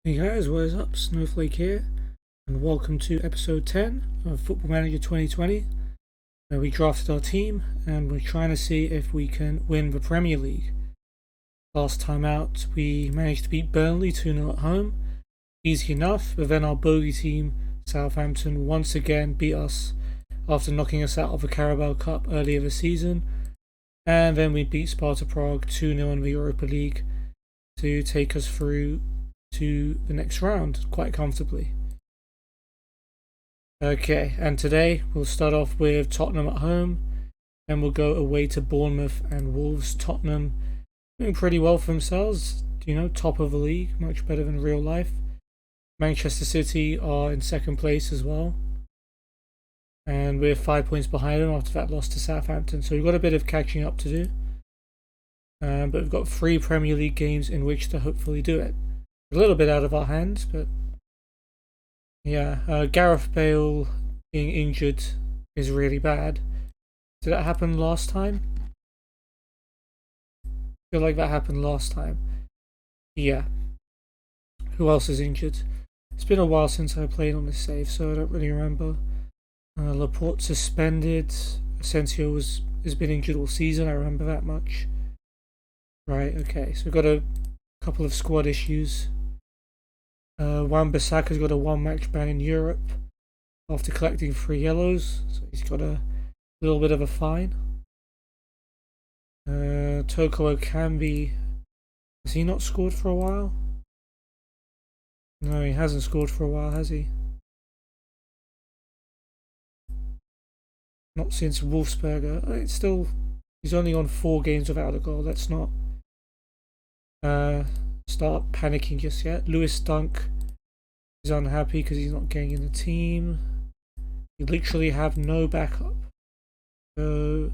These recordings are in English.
Hey guys, what is up? Snowflake here, and welcome to episode 10 of Football Manager 2020, where we drafted our team and we're trying to see if we can win the Premier League. Last time out, we managed to beat Burnley 2-0 at home, easy enough, but then our bogey team, Southampton, once again beat us after knocking us out of the Carabao Cup earlier this season, and then we beat Sparta Prague 2-0 in the Europa League to take us through to the next round quite comfortably. Okay, and today we'll start off with Tottenham at home, then we'll go away to Bournemouth and Wolves. Tottenham doing pretty well for themselves, top of the league, much better than real life. Manchester City are in second place as well, and we're 5 points behind them after that loss to Southampton, so we've got a bit of catching up to do. But we've got 3 Premier League games in which to hopefully do it. A little bit out of our hands, but yeah, Gareth Bale being injured is really bad. Did that happen last time? I feel like that happened last time. Yeah. Who else is injured? It's been a while since I played on this save, so I don't really remember. Laporte suspended. Asensio has been injured all season, I remember that much. Right, okay, so we've got a couple of squad issues. Wan-Bissaka's got a 1-match ban in Europe after collecting 3 yellows, so he's got a little bit of a fine. Toko Okambi, has he not scored for a while? No, he hasn't scored for a while, has he? Not since Wolfsberger. He's only on 4 games without a goal. Let's not start panicking just yet. Lewis Dunk is unhappy because he's not getting in the team. You literally have no backup. So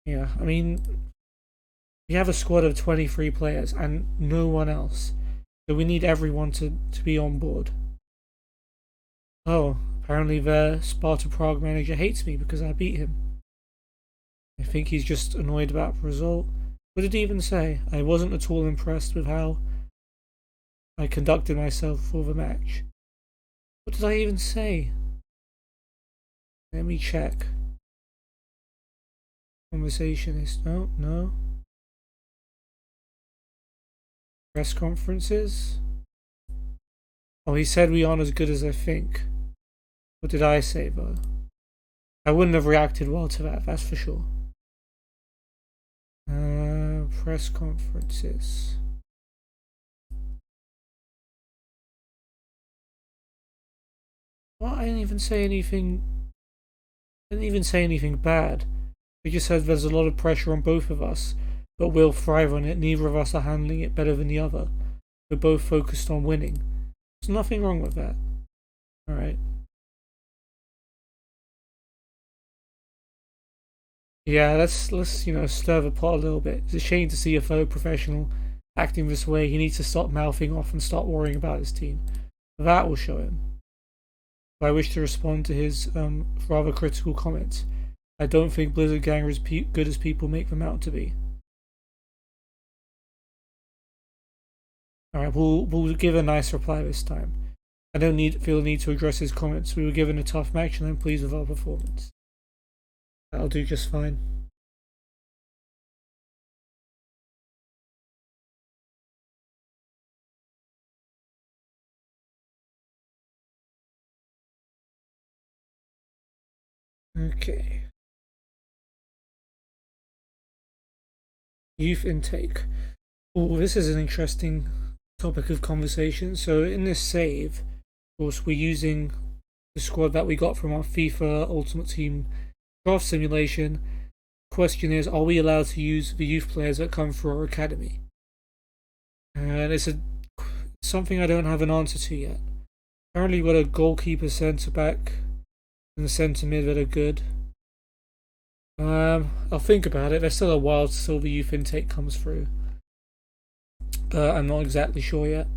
yeah, I mean, we have a squad of 23 players and no one else. So we need everyone to be on board. Oh, apparently the Sparta Prague manager hates me because I beat him. I think he's just annoyed about the result. What did he even say? I wasn't at all impressed with how I conducted myself for the match. What did I even say? Let me check. Conversation is no. Press conferences. Oh, he said we aren't as good as I think. What did I say though? I wouldn't have reacted well to that, that's for sure. Press conferences. Well, I didn't even say anything. I didn't even say anything bad. We just said there's a lot of pressure on both of us, but we'll thrive on it. Neither of us are handling it better than the other. We're both focused on winning. There's nothing wrong with that. Alright. Yeah, let's stir the pot a little bit. It's a shame to see a fellow professional acting this way. He needs to stop mouthing off and start worrying about his team. That will show him. I wish to respond to his rather critical comments. I don't think Blizzard Gang are as good as people make them out to be. Alright, we'll give a nice reply this time. I don't feel a need to address his comments. We were given a tough match and I'm pleased with our performance. That'll do just fine. Okay. Youth intake. Oh, this is an interesting topic of conversation. So in this save, of course, we're using the squad that we got from our FIFA Ultimate Team draft simulation. Question is, are we allowed to use the youth players that come through our academy? And it's something I don't have an answer to yet. Apparently we've got a goalkeeper, centre back, and the centre mid that are good. I'll think about it. There's still a while till the youth intake comes through. I'm not exactly sure yet.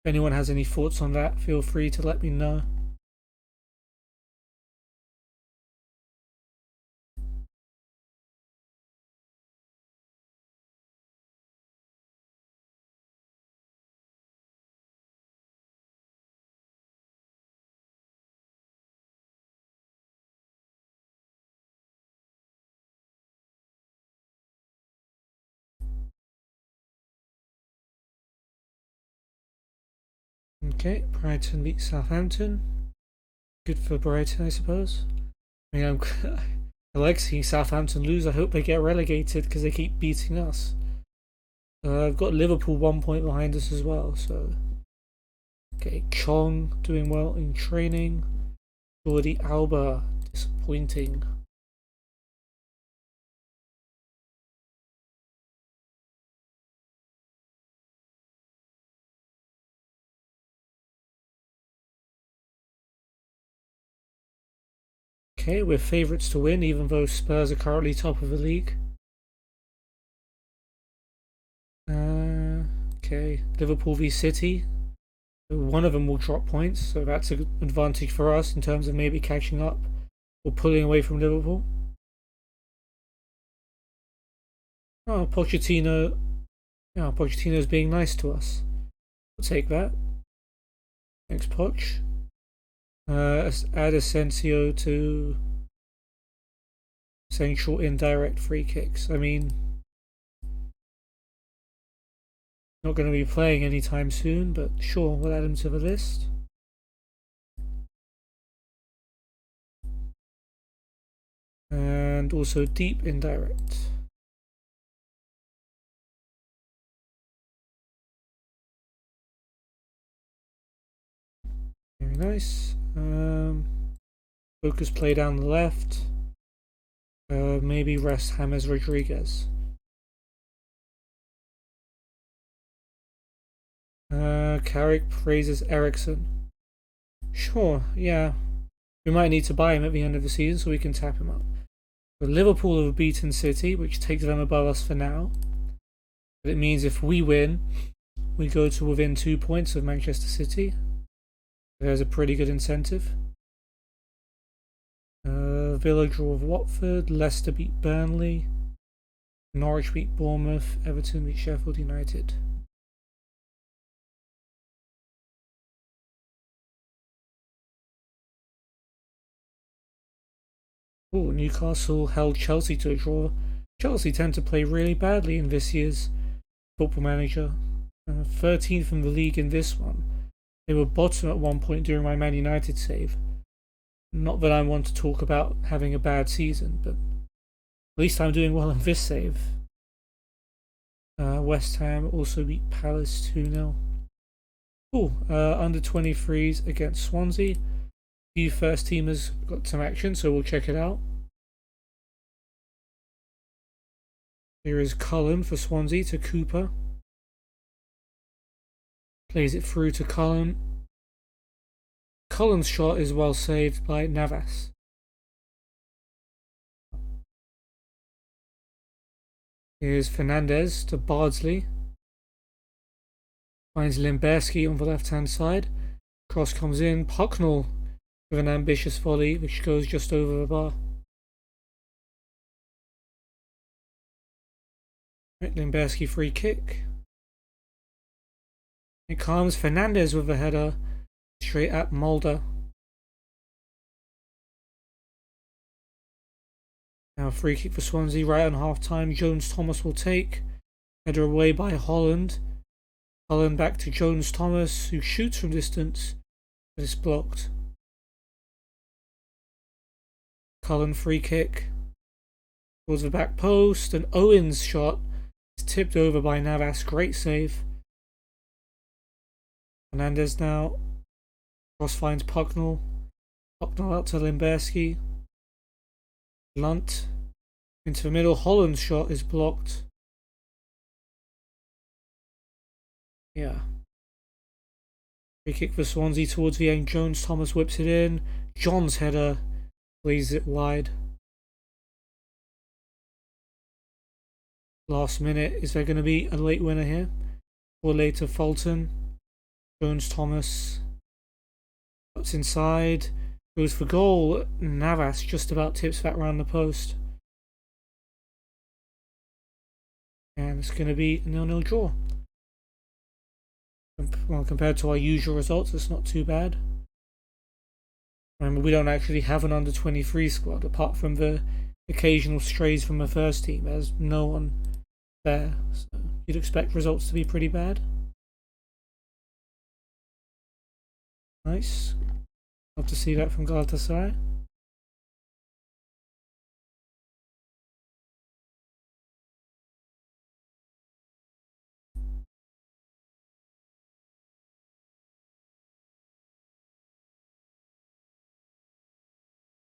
If anyone has any thoughts on that, feel free to let me know. Okay, Brighton beat Southampton. Good for Brighton, I suppose. I mean, I like seeing Southampton lose. I hope they get relegated because they keep beating us. I've got Liverpool 1 point behind us as well, so... Okay, Chong doing well in training. Jordi Alba, disappointing. Okay, we're favourites to win, even though Spurs are currently top of the league. Okay, Liverpool v City. One of them will drop points, so that's an advantage for us in terms of maybe catching up or pulling away from Liverpool. Oh, Pochettino. Yeah, Pochettino's being nice to us. We'll take that. Thanks, Poch. Add Asensio to central indirect free kicks. I mean, not going to be playing anytime soon, but sure, we'll add him to the list. And also deep indirect. Very nice. Focus play down the left. Maybe rest James Rodriguez. Carrick praises Ericsson. Sure, yeah. We might need to buy him at the end of the season so we can tap him up. But Liverpool have beaten City, which takes them above us for now. But it means if we win, we go to within 2 points of Manchester City. There's a pretty good incentive. Villa draw with Watford, Leicester beat Burnley, Norwich beat Bournemouth, Everton beat Sheffield United. Oh, Newcastle held Chelsea to a draw. Chelsea tend to play really badly in this year's Football Manager. 13th in the league in this one. They were bottom at one point during my Man United save. Not that I want to talk about having a bad season, but at least I'm doing well in this save. West Ham also beat Palace 2-0. Cool. Under 23s against Swansea. Few first teamers got some action, so we'll check it out. Here is Cullen for Swansea to Cooper. Plays it through to Cullen. Cullen's shot is well saved by Navas. Here's Fernandez to Bardsley. Finds Limberski on the left-hand side. Cross comes in. Pucknell with an ambitious volley which goes just over the bar. Right, Limberski free kick. It comes Fernandez with a header straight at Mulder. Now free kick for Swansea right on half time. Jones Thomas will take. Header away by Holland. Holland back to Jones Thomas, who shoots from distance, but it's blocked. Cullen free kick towards the back post, and Owen's shot is tipped over by Navas. Great save. Fernandez now. Cross finds Pucknell. Pucknell out to Limberski. Lunt into the middle. Holland's shot is blocked. Yeah. Free kick for Swansea towards the end. Jones Thomas whips it in. John's header plays it wide. Last minute. Is there going to be a late winner here? Or later Fulton. Jones Thomas. Cuts inside. Goes for goal. Navas just about tips that round the post. And it's going to be a 0-0 draw. Well, compared to our usual results, it's not too bad. Remember, we don't actually have an under-23 squad, apart from the occasional strays from the first team. There's no one there, so you'd expect results to be pretty bad. Nice. Love to see that from Galatasaray.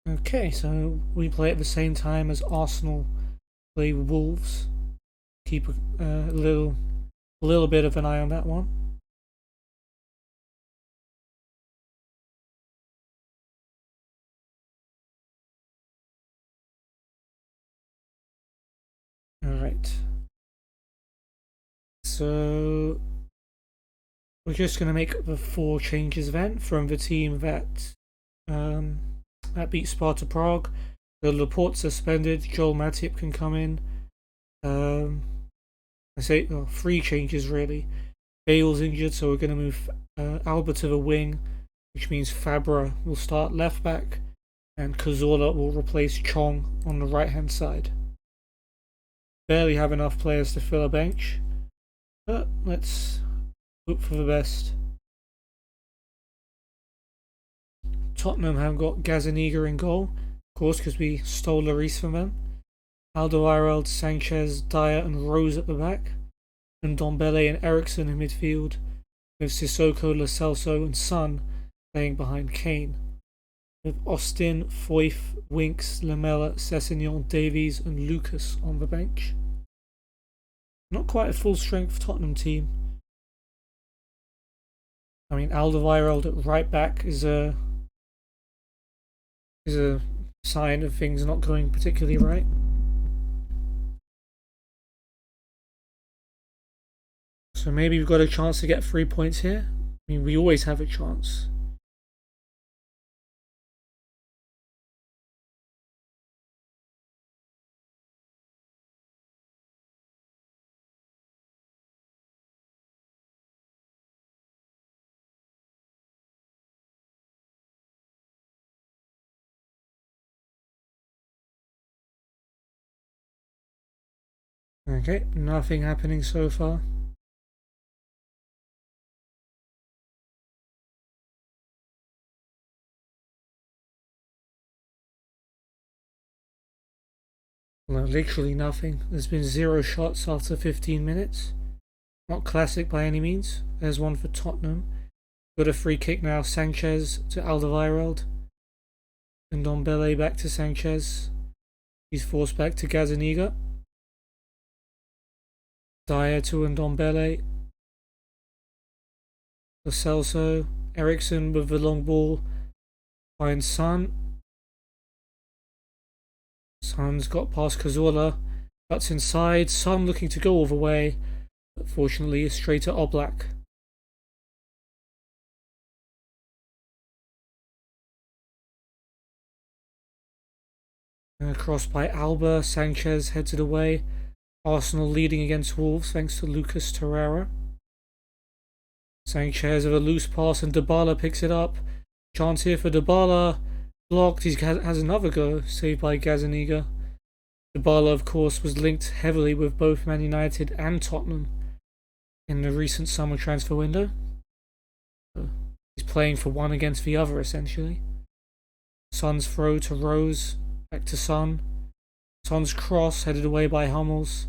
Okay, so we play at the same time as Arsenal play Wolves. Keep a little bit of an eye on that one. Alright. So we're just gonna make the 4 changes then from the team that beat Sparta Prague. The Laporte suspended, Joel Matip can come in. I say 3 changes really. Bale's injured, so we're going to move Alba to the wing, which means Fabra will start left back, and Cazorla will replace Chong on the right hand side. Barely have enough players to fill a bench, but let's hope for the best. Tottenham have got Gazzaniga in goal, of course, because we stole Lloris from them. Alderweireld, Sanchez, Dyer, and Rose at the back, and Ndombele and Eriksson in midfield, with Sissoko, Lo Celso, and Son playing behind Kane, with Austin, Foyth, Winks, Lamela, Sessegnon, Davies, and Lucas on the bench. Not quite a full strength Tottenham team. I mean, Alderweireld at right back is a sign of things not going particularly right. So maybe we've got a chance to get 3 points here. I mean, we always have a chance. Okay, nothing happening so far. No, literally nothing. There's been 0 shots after 15 minutes. Not classic by any means. There's one for Tottenham. Got a free kick now. Sanchez to Alderweireld. And Ndombele back to Sanchez. He's forced back to Gazzaniga. Dyer to Ndombele. Lo Celso. Eriksson with the long ball. Finds Son. Son's got past Cazorla. Cuts inside. Son looking to go all the way. But fortunately, straight to Oblak. Cross by Alba. Sanchez heads it away. Arsenal leading against Wolves thanks to Lucas Torreira. Sanchez with a loose pass and Dybala picks it up. Chance here for Dybala. Blocked. He has another go. Saved by Gazzaniga. Dybala, of course, was linked heavily with both Man United and Tottenham in the recent summer transfer window. So he's playing for one against the other, essentially. Son's throw to Rose. Back to Son. Son's cross headed away by Hummels.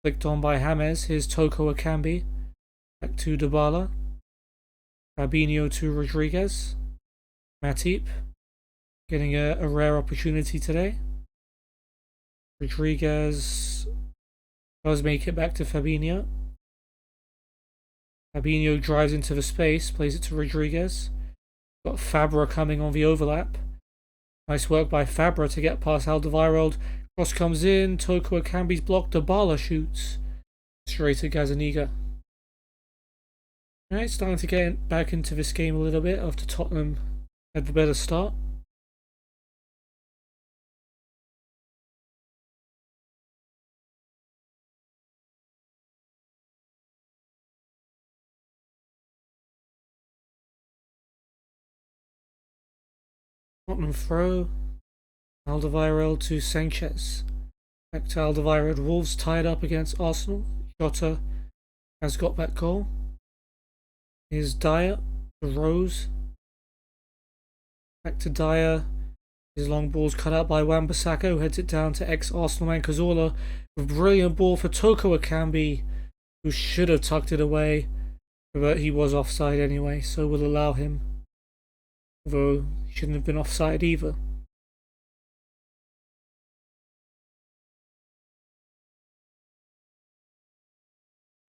Flicked on by James. Here's Toko Akambi. Back to Dybala. Fabinho to Rodriguez. Matip. Getting a rare opportunity today. Rodriguez does make it back to Fabinho. Fabinho drives into the space. Plays it to Rodriguez. Got Fabra coming on the overlap. Nice work by Fabra to get past Alderweireld. Cross comes in. Toko Akambi's blocked. Dybala shoots. Straight to Gazzaniga. Alright, starting to get back into this game a little bit after Tottenham had the better start. Tottenham throw. Alderweireld to Sanchez. Back to Alderweireld. Wolves tied up against Arsenal. Jota has got that goal. Here's Dyer to Rose. Back to Dyer. His long ball's cut out by Wan-Bissaka, who heads it down to ex-Arsenal man Cazorla. With a brilliant ball for Toko Ekambi, who should have tucked it away, but he was offside anyway, so we'll allow him. Although he shouldn't have been offside either.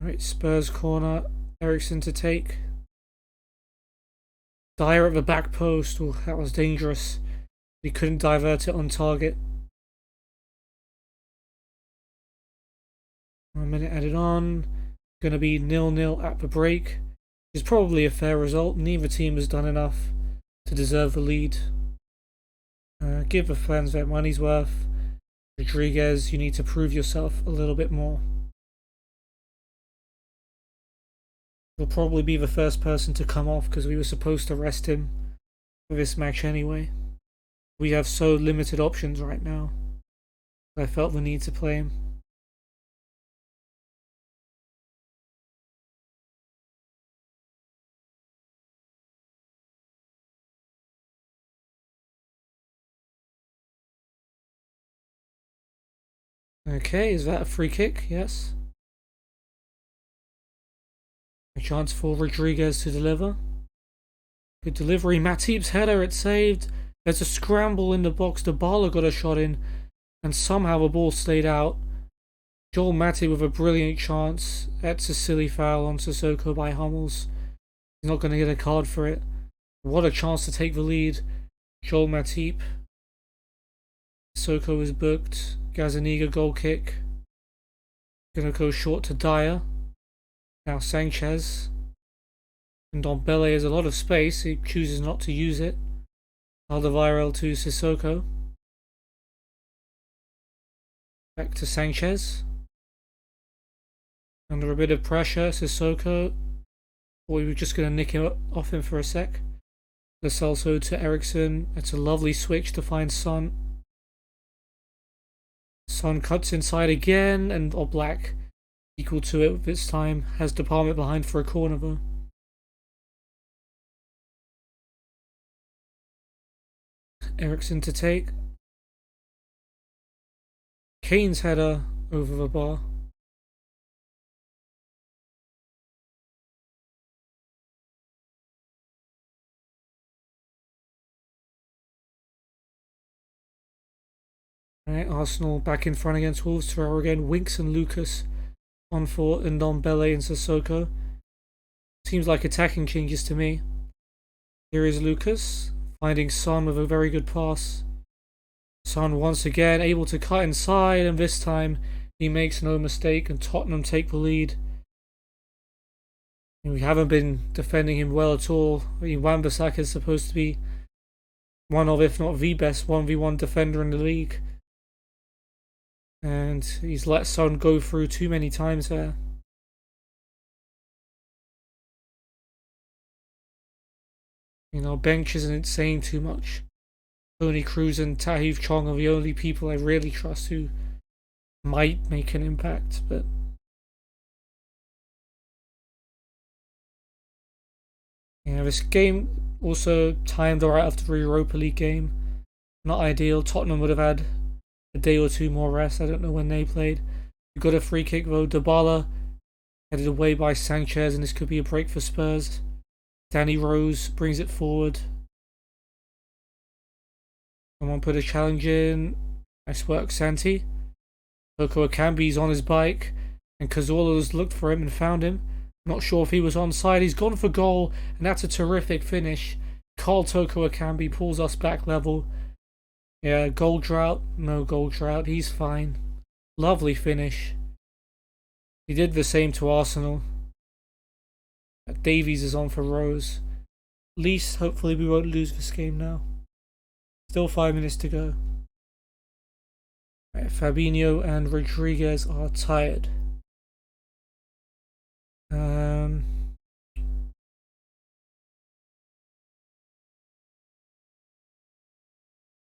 Right, Spurs corner. Eriksen to take. Dyer at the back post. Oh, that was dangerous. He couldn't divert it on target. 1 minute added on. Going to be 0-0 at the break. Which is probably a fair result. Neither team has done enough to deserve the lead. Give the fans their money's worth. Rodriguez, you need to prove yourself a little bit more. He'll probably be the first person to come off because we were supposed to rest him for this match anyway. We have so limited options right now. I felt the need to play him. Okay, is that a free kick? Yes. A chance for Rodriguez to deliver. Good delivery. Matip's header, it's saved. There's a scramble in the box. Dybala got a shot in, and somehow the ball stayed out. Joel Matip with a brilliant chance. That's a silly foul on Sissoko by Hummels. He's not going to get a card for it. What a chance to take the lead. Joel Matip. Sissoko is booked. Gazaniga goal kick. Gonna go short to Dyer. Now Sanchez. And Ndombele has a lot of space. He chooses not to use it. Alderweireld to Sissoko. Back to Sanchez. Under a bit of pressure, Sissoko. Or we were just going to nick him off him for a sec. Lo Celso to Eriksen. It's a lovely switch to find Son. Son cuts inside again, and Oblak, equal to it this time, has Department behind for a corner though. Eriksen to take. Kane's header over the bar. Right, Arsenal back in front against Wolves. Torreira again. Winks and Lucas on for Ndombele and Sissoko. Seems like attacking changes to me. Here is Lucas finding Son with a very good pass. Son once again able to cut inside, and this time he makes no mistake and Tottenham take the lead. And we haven't been defending him well at all. I mean, Wan-Bissaka is supposed to be one of, if not the best 1v1 defender in the league. And he's let Son go through too many times there. You know, bench isn't saying too much. Tony Cruz and Tahith Chong are the only people I really trust who might make an impact, but yeah, this game also timed right after the Europa League game. Not ideal. Tottenham would have had a day or two more rest. I don't know when they played. We got a free kick though. Dybala headed away by Sanchez, and this could be a break for Spurs. Danny Rose brings it forward. Someone put a challenge in. Nice work, Santi. Toko Ekambi's on his bike, and Cazorla's looked for him and found him. Not sure if he was onside. He's gone for goal, and that's a terrific finish. Carl Toko Ekambi pulls us back level. Yeah, goal drought. No goal drought. He's fine. Lovely finish. He did the same to Arsenal. Davies is on for Rose. At least, hopefully, we won't lose this game now. Still 5 minutes to go. Right, Fabinho and Rodriguez are tired.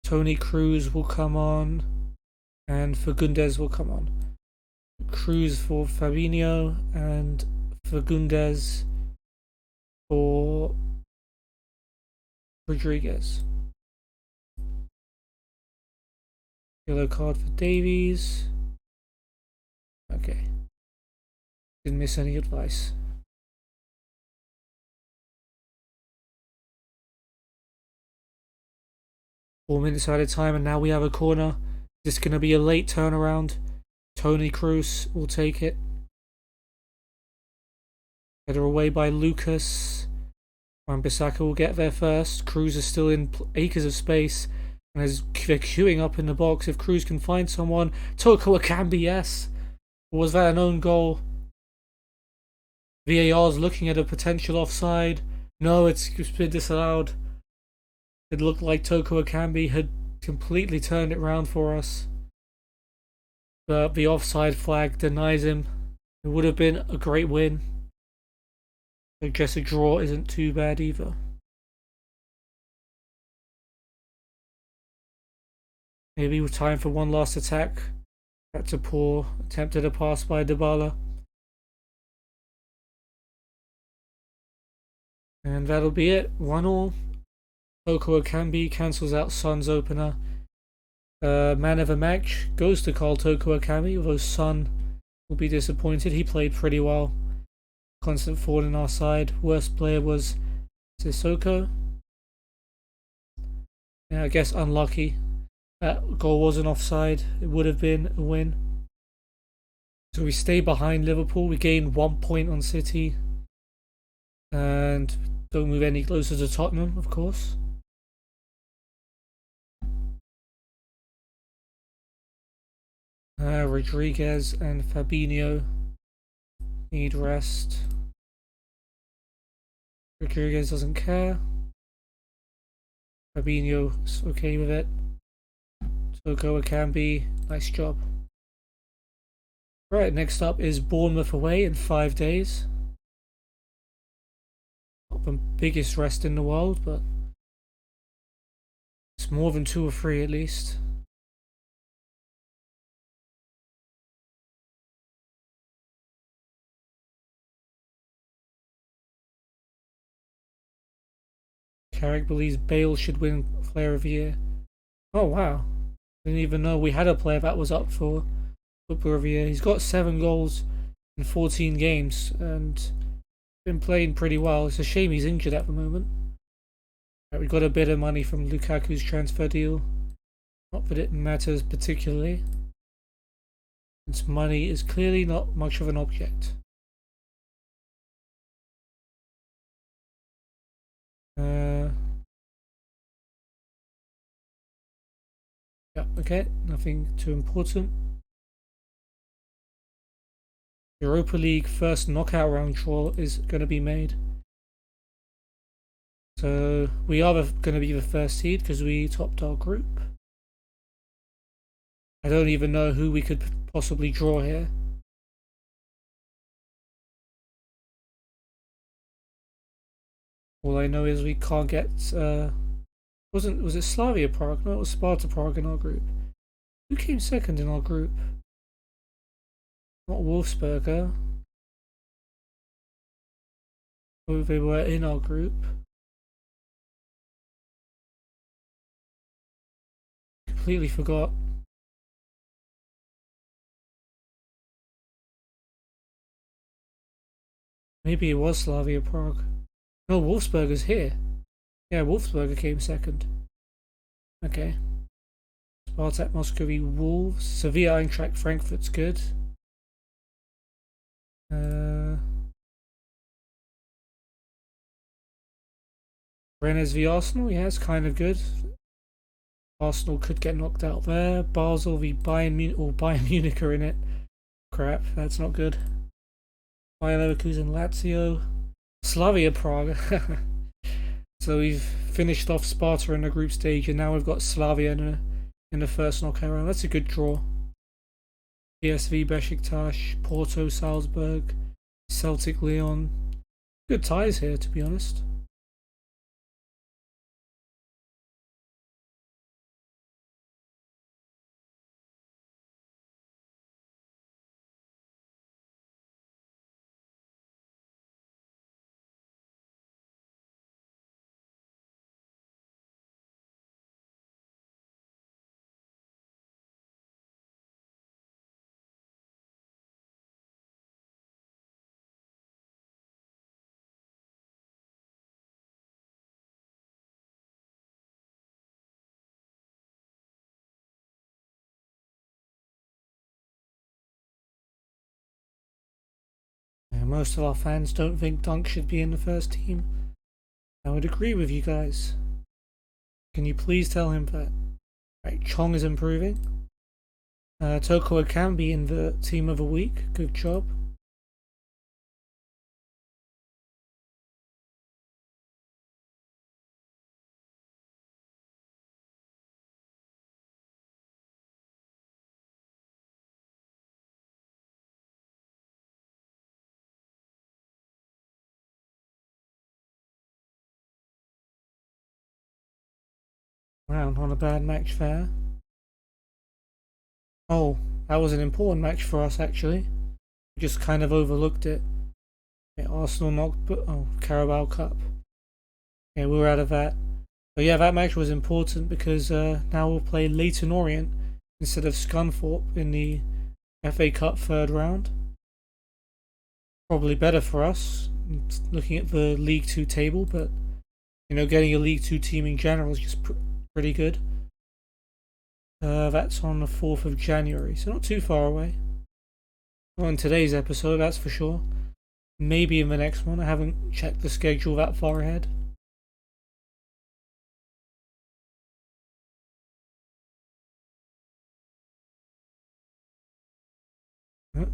Tony Cruz will come on, and Fagundes will come on. Cruz for Fabinho and Fagundes for Rodriguez. Yellow card for Davies. Okay. Didn't miss any advice. Minutes at a time, and now we have a corner. Is this going to be a late turnaround? Tony Cruz will take it. Header away by Lucas. Wan-Bissaka will get there first. Cruz is still in acres of space, and they're queuing up in the box. If Cruz can find someone, Toko Akambi, yes. Or was that an own goal? VAR's looking at a potential offside. No, it's been disallowed. It looked like Toko Akambi had completely turned it round for us. But the offside flag denies him. It would have been a great win. I guess a draw isn't too bad either. Maybe with time for one last attack. That's a poor attempt at a pass by Dybala. And that'll be it. 1-1. Toko Akambi cancels out Son's opener. Man of the match goes to Carl Toko Akambi, although Son will be disappointed. He played pretty well. Constant forward on our side. Worst player was Sissoko. Yeah, I guess unlucky. That goal wasn't offside. It would have been a win. So we stay behind Liverpool. We gain 1 point on City. And don't move any closer to Tottenham, of course. Rodriguez and Fabinho need rest. Rodriguez doesn't care. Fabinho's okay with it. Toko Akambi, nice job. Right, next up is Bournemouth away in 5 days. Not the biggest rest in the world, but it's more than 2 or 3 at least. Carrick believes Bale should win Player of the Year. Oh wow. Didn't even know we had a player that was up for Player of the Year. He's got 7 goals in 14 games and been playing pretty well. It's a shame he's injured at the moment. Right, we got a bit of money from Lukaku's transfer deal. Not that it matters particularly, since money is clearly not much of an object. Yeah, okay, nothing too important. Europa League first knockout round draw is going to be made. So we are going to be the first seed because we topped our group. I don't even know who we could possibly draw here. All I know is we can't get was it Slavia Prague? No, it was Sparta Prague in our group. Who came second in our group? Not Wolfsberger. Oh, they were in our group. Completely forgot. Maybe it was Slavia Prague. No, Wolfsberger's here. Yeah, Wolfsberger came second. Okay. Spartak Moscow Wolves. Sevilla Eintracht Frankfurt's good. Rennes v Arsenal, yeah, it's kind of good. Arsenal could get knocked out there. Basel v Bayern Munich, or Bayern Munich are in it. Crap, that's not good. Bayer Leverkusen, Lazio, Slavia Prague. So we've finished off Sparta in the group stage, and now we've got Slavia in the first knockout round. That's a good draw. PSV, Besiktas, Porto, Salzburg, Celtic, Lyon. Good ties here, to be honest. most of our fans don't think Dunk should be in the first team. I would agree with you guys. Can you please tell him that? Right, Chong is improving. Toko can be in the team of the week. Good job. Wow, not a bad match there. Oh, that was an important match for us actually. We just kind of overlooked it. Okay, Arsenal knocked, Carabao Cup. Yeah, we were out of that. But yeah, that match was important because now we'll play Leyton Orient instead of Scunthorpe in the FA Cup third round. Probably better for us, looking at the League 2 table, but you know, getting a League 2 team in general is just pretty good. That's on the 4th of January, so not too far away. Not in today's episode, that's for sure. Maybe in the next one. I haven't checked the schedule that far ahead.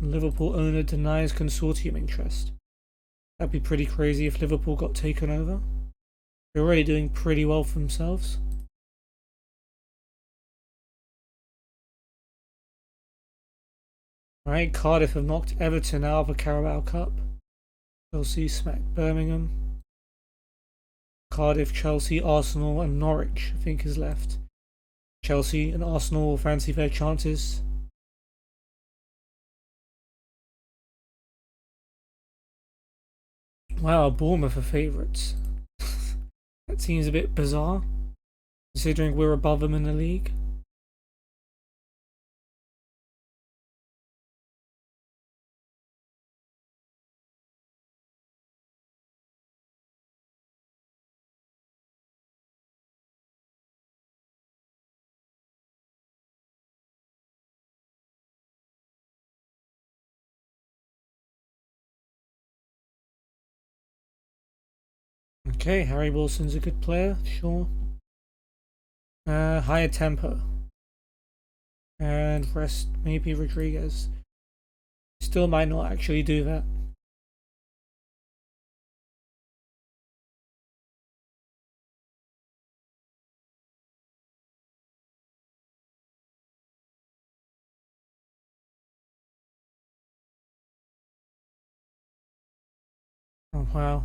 Liverpool owner denies consortium interest. That'd be pretty crazy if Liverpool got taken over. They're already doing pretty well for themselves. Right, Cardiff have knocked Everton out of the Carabao Cup. Chelsea smacked Birmingham. Cardiff, Chelsea, Arsenal and Norwich I think is left. Chelsea and Arsenal fancy their chances. Wow, Bournemouth are favourites. That seems a bit bizarre, considering we're above them in the league. Okay, Harry Wilson's a good player, sure. Higher tempo. And rest maybe Rodriguez. Still might not actually do that. Oh wow.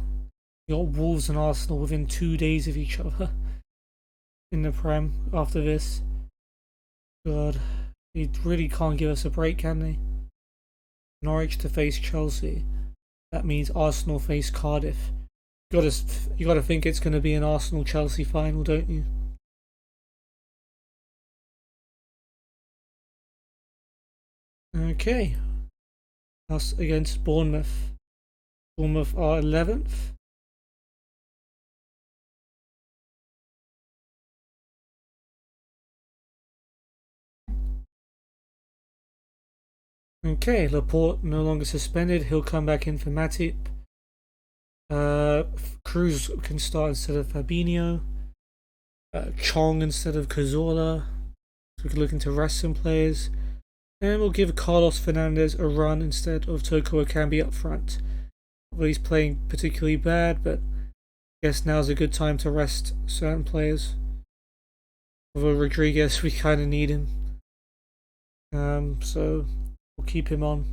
You got Wolves and Arsenal within 2 days of each other in the Prem after this. God, they really can't give us a break, can they? Norwich to face Chelsea. That means Arsenal face Cardiff. You gotta think it's gonna be an Arsenal Chelsea final, don't you? Okay. Us against Bournemouth. Bournemouth are 11th. Okay, Laporte no longer suspended. He'll come back in for Matip. Cruz can start instead of Fabinho. Chong instead of Cazorla. So we can look into rest some players. And we'll give Carlos Fernandez a run instead of Toko Ekambi up front. Well, he's playing particularly bad, but I guess now's a good time to rest certain players. Although Rodriguez, we kind of need him. So we'll keep him on.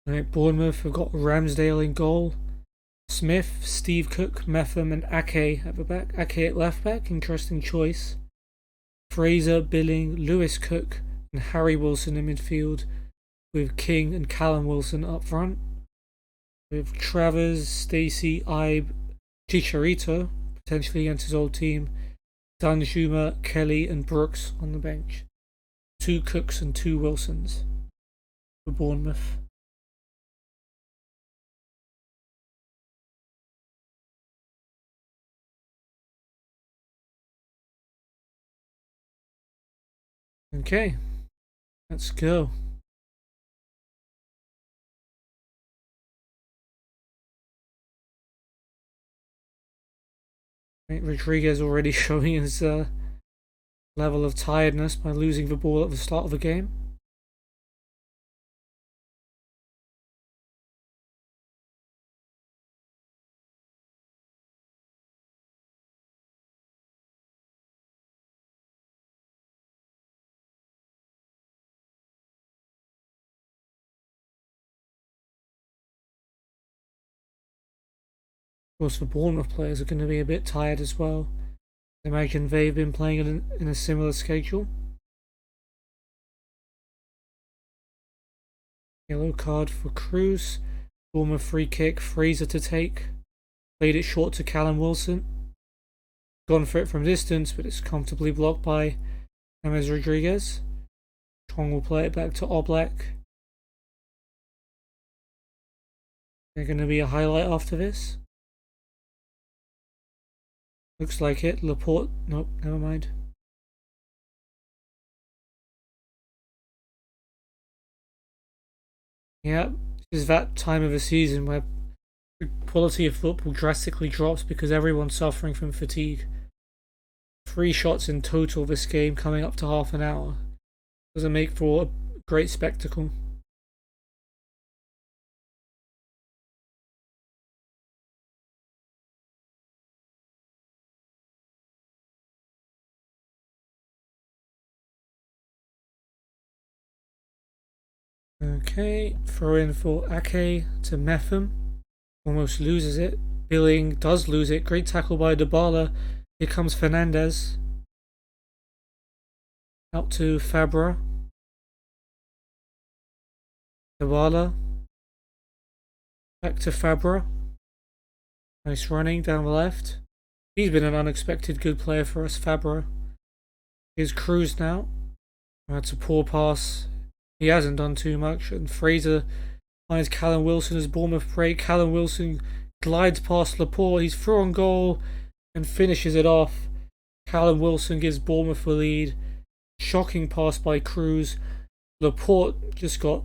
Right, Bournemouth have got Ramsdale in goal. Smith, Steve Cook, Metham and Ake at the back. Ake at left back, interesting choice. Fraser, Billing, Lewis Cook and Harry Wilson in midfield, with King and Callum Wilson up front. With Travers, Stacey, Ibe, Chicharito, potentially against his old team, Danjuma, Kelly and Brooks on the bench. 2 Cooks and 2 Wilsons for Bournemouth. Okay, let's go. Rodriguez already showing his level of tiredness by losing the ball at the start of the game. Of course, the Bournemouth players are going to be a bit tired as well. I imagine they've been playing in a similar schedule. Yellow card for Cruz. Bournemouth free kick. Fraser to take. Played it short to Callum Wilson. Gone for it from distance, but it's comfortably blocked by James Rodriguez. Chong will play it back to Oblak. They're going to be a highlight after this. Looks like it. Laporte. Nope, never mind. Yeah, this is that time of the season where the quality of football drastically drops because everyone's suffering from fatigue. 3 shots in total this game, coming up to half an hour. Doesn't make for a great spectacle. Okay, throw in for Ake to Metham. Almost loses it. Billing does lose it. Great tackle by Dybala. Here comes Fernandez. Out to Fabra. Dybala. Back to Fabra. Nice running down the left. He's been an unexpected good player for us, Fabra. Here's Cruz now. That's a poor pass. He hasn't done too much, and Fraser finds Callum Wilson as Bournemouth break. Callum Wilson glides past Laporte. He's through on goal and finishes it off. Callum Wilson gives Bournemouth the lead. Shocking pass by Cruz. Laporte just got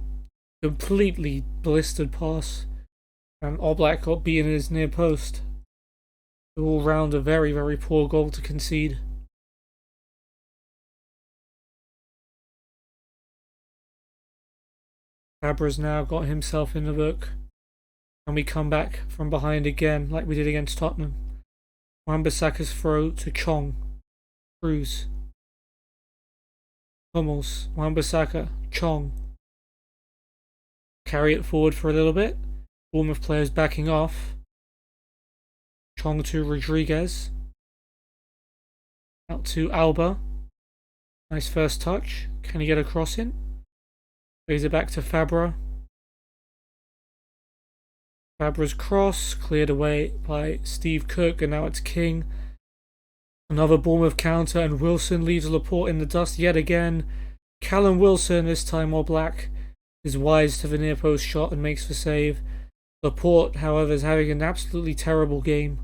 completely blistered pass, and Oblak got beaten in his near post. All round a very, very poor goal to concede. Fabra's now got himself in the book, and we come back from behind again like we did against Tottenham. Wan-Bissaka's throw to Chong. Cruz. Hummels. Wan-Bissaka. Chong. Carry it forward for a little bit. Bournemouth players backing off. Chong to Rodriguez. Out to Alba. Nice first touch. Can he get a cross in? Plays it back to Fabra. Fabra's cross cleared away by Steve Cook, and now it's King. Another Bournemouth counter, and Wilson leaves Laporte in the dust yet again. Callum Wilson, this time Oblak, is wise to the near post shot and makes the save. Laporte, however, is having an absolutely terrible game.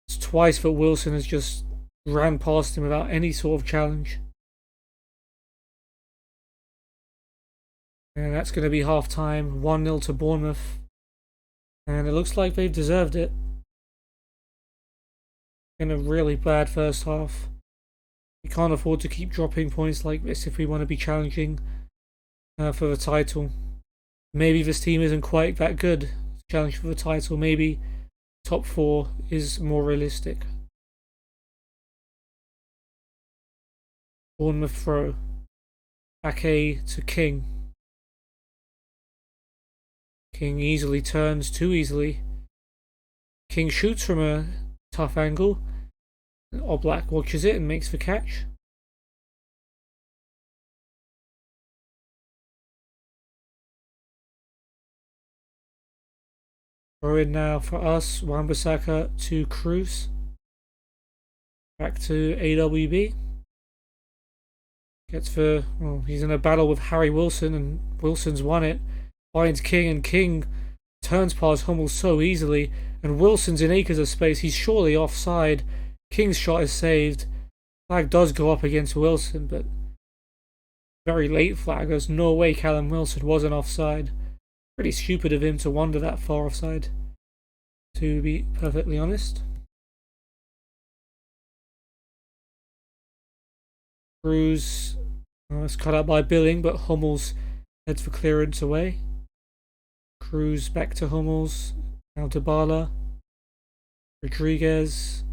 It's twice that Wilson has just ran past him without any sort of challenge. And that's going to be half time. 1-0 to Bournemouth. And it looks like they've deserved it. In a really bad first half. We can't afford to keep dropping points like this if we want to be challenging for the title. Maybe this team isn't quite that good to challenge for the title. Maybe top 4 is more realistic. Bournemouth throw. Ake to King. King easily turns, too easily. King shoots from a tough angle. Oblak watches it and makes the catch. Throw in now for us. Wan-Bissaka to Cruz. Back to AWB. Gets the... well, he's in a battle with Harry Wilson, and Wilson's won it. Finds King, and King turns past Hummels so easily, and Wilson's in acres of space. He's surely offside. King's shot is saved. Flag does go up against Wilson, but Very late flag. There's no way Callum Wilson wasn't offside. Pretty stupid of him to wander that far offside, to be perfectly honest. Cruz was cut out by Billing, but Hummels heads for clearance away. Cruz back to Hummels. Now Dybala. Rodriguez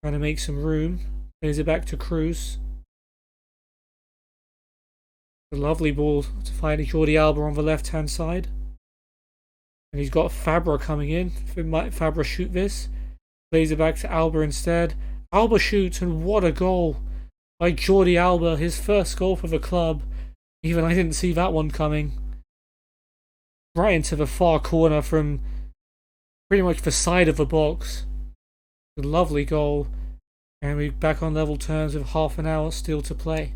trying to make some room. Plays it back to Cruz. A lovely ball to find Jordi Alba on the left hand side. And he's got Fabra coming in. Might Fabra shoot this? Plays it back to Alba instead. Alba shoots, and what a goal by Jordi Alba. His first goal for the club. Even I didn't see that one coming. Right into the far corner from pretty much the side of the box. A lovely goal. And we're back on level terms with half an hour still to play.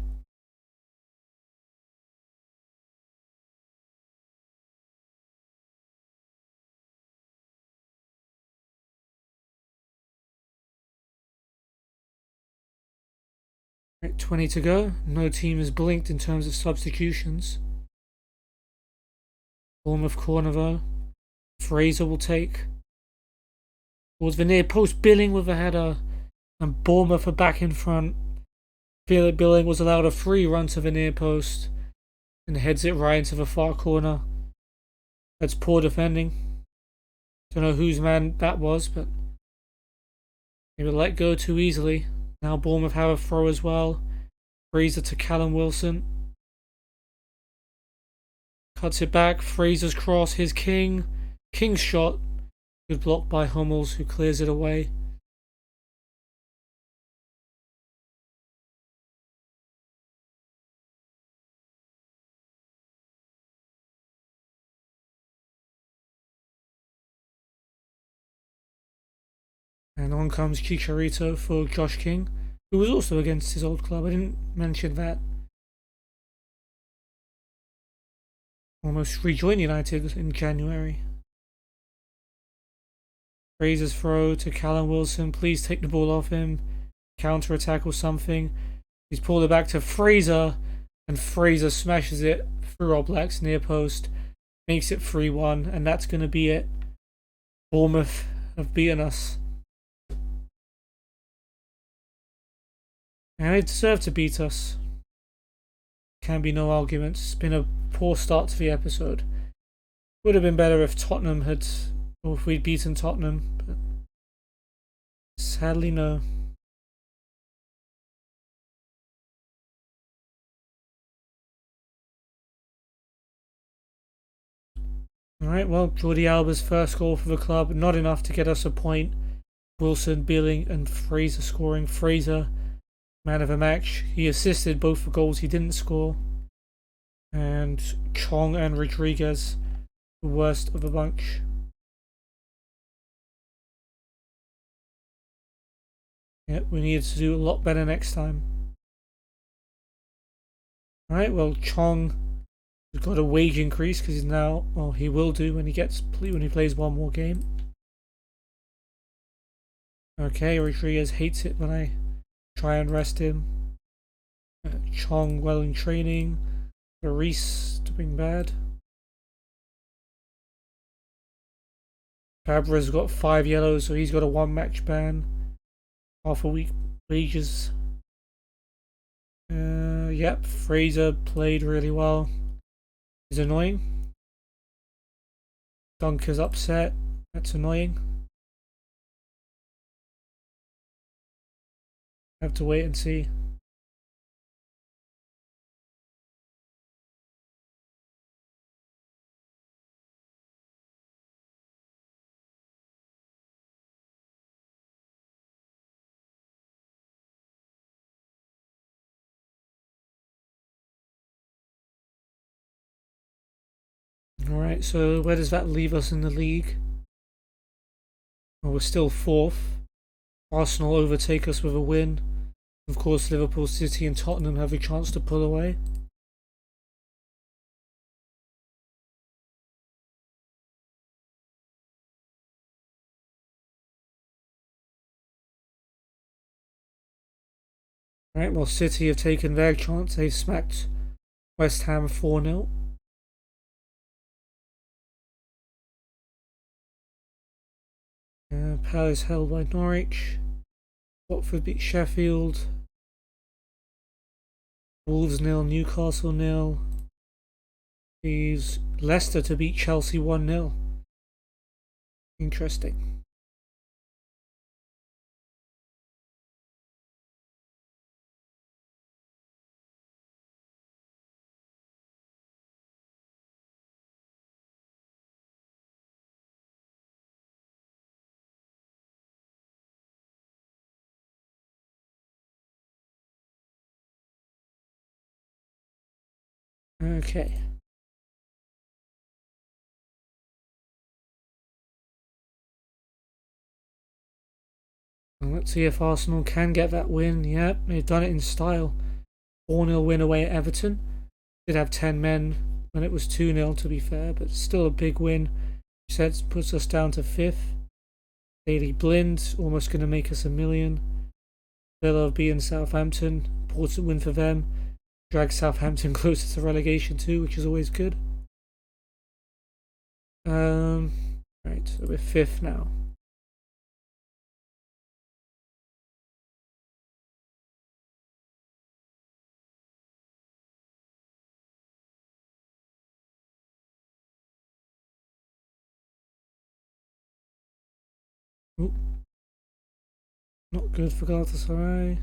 Right, 20 to go. No team has blinked in terms of substitutions. Bournemouth corner though. Fraser will take. Towards the near post. Billing with a header. And Bournemouth are back in front. Philip Billing was allowed a free run to the near post. And heads it right into the far corner. That's poor defending. Don't know whose man that was, but they were let go too easily. Now Bournemouth have a throw as well. Fraser to Callum Wilson. Cuts it back. Fraser's cross. His King. King's shot. Good block by Hummels, who clears it away. And on comes Chicharito for Josh King, who was also against his old club. I didn't mention that. Almost rejoined United in January. Fraser's throw to Callum Wilson. Please take the ball off him. Counter attack or something. He's pulled it back to Fraser, and Fraser smashes it through Oblak's near post. Makes it 3-1, and that's going to be it. Bournemouth have beaten us. And they deserve to beat us. Can be no arguments. It's been a poor start to the episode. Would have been better if Tottenham had, or if we'd beaten Tottenham, but sadly no. Alright, well, Jordi Alba's first goal for the club, not enough to get us a point. Wilson, Billing and Fraser scoring. Fraser, man of the match. He assisted both the goals he didn't score. And Chong and Rodriguez, the worst of the bunch. Yeah, we needed to do a lot better next time. Alright, well, Chong has got a wage increase because he's now, well, he will do when he plays one more game. Okay, Rodriguez hates it when I try and rest him. Chong well in training. Reese doing bad. Fabra's got 5 yellows, so he's got a 1 match ban. Half a week wages. Yep, Fraser played really well. He's annoying. Dunker's upset. That's annoying. Have to wait and see. Alright, so where does that leave us in the league? Well, we're still 4th. Arsenal overtake us with a win. Of course, Liverpool, City and Tottenham have a chance to pull away. Right, well, City have taken their chance. They've smacked West Ham 4-0. Palace held by Norwich. Watford beat Sheffield. Wolves 0, Newcastle 0. Leaves Leicester to beat Chelsea 1-0. Interesting. Okay. Well, let's see if Arsenal can get that win. Yep, they've done it in style. 4-0 win away at Everton. Did have 10 men when it was 2-0 to be fair, but still a big win. Puts us down to 5th. Daily Blind, almost going to make us 1 million. Villa have beaten Southampton. Important win for them. Drag Southampton closer to relegation too, which is always good. Right, so we're 5th now. Ooh. Not good for Galatasaray.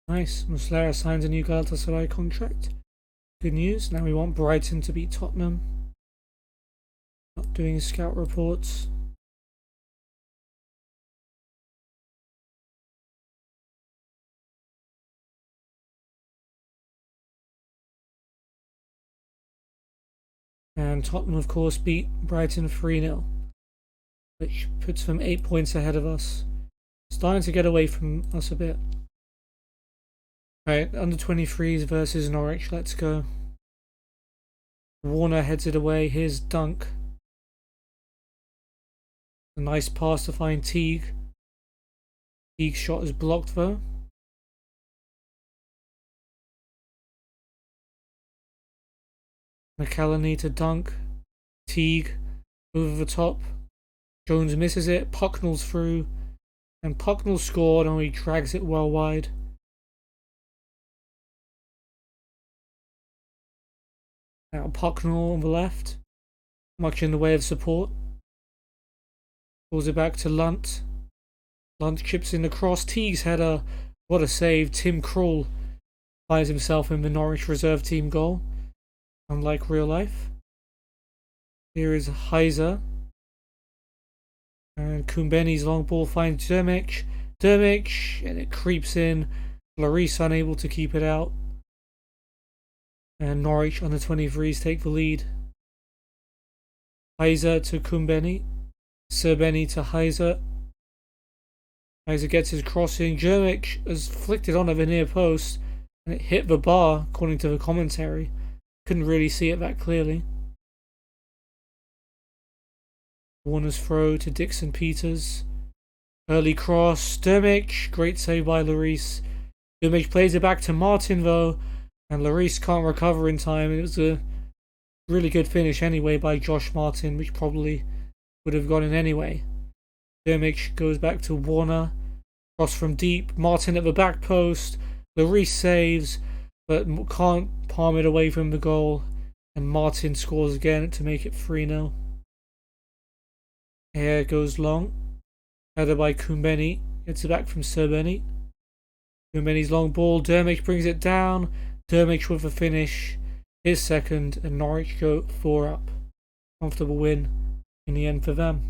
Nice. Muslera signs a new Galatasaray contract. Good news. Now we want Brighton to beat Tottenham. Not doing scout reports. And Tottenham, of course, beat Brighton 3-0, which puts them 8 points ahead of us. Starting to get away from us a bit. Right, under 23s versus Norwich. Let's go. Warner heads it away. Here's Dunk. A nice pass to find Teague. Teague's shot is blocked though. McAlleney to Dunk. Teague over the top. Jones misses it. Pucknell's through. And Pucknell scored and he drags it well wide. Now Pucknell on the left. Much in the way of support. Pulls it back to Lunt. Lunt chips in the cross. Teague's header. What a save. Tim Krul finds himself in the Norwich reserve team goal. Unlike real life. Here is Heiser. And Kumbeni's long ball finds Dermich. And it creeps in. Lloris unable to keep it out. And Norwich under 23s take the lead. Heiser to Kumbeni. Serbeni to Heiser. Heiser gets his crossing. Dermich has flicked it onto the near post. And it hit the bar, according to the commentary. Couldn't really see it that clearly. Warner's throw to Dixon Peters. Early cross. Dermich. Great save by Lloris. Dermich plays it back to Martin though. And Lloris can't recover in time. It was a really good finish anyway by Josh Martin, which probably would have gone in anyway. Dermich goes back to Warner. Cross from deep. Martin at the back post. Lloris saves, but can't palm it away from the goal. And Martin scores again to make it 3-0. Here goes long. Header by Kumbeni. Gets it back from Serbeni. Kumbeni's long ball. Dermich brings it down. Dermich with a finish. His second. And Norwich go 4 up. Comfortable win in the end for them.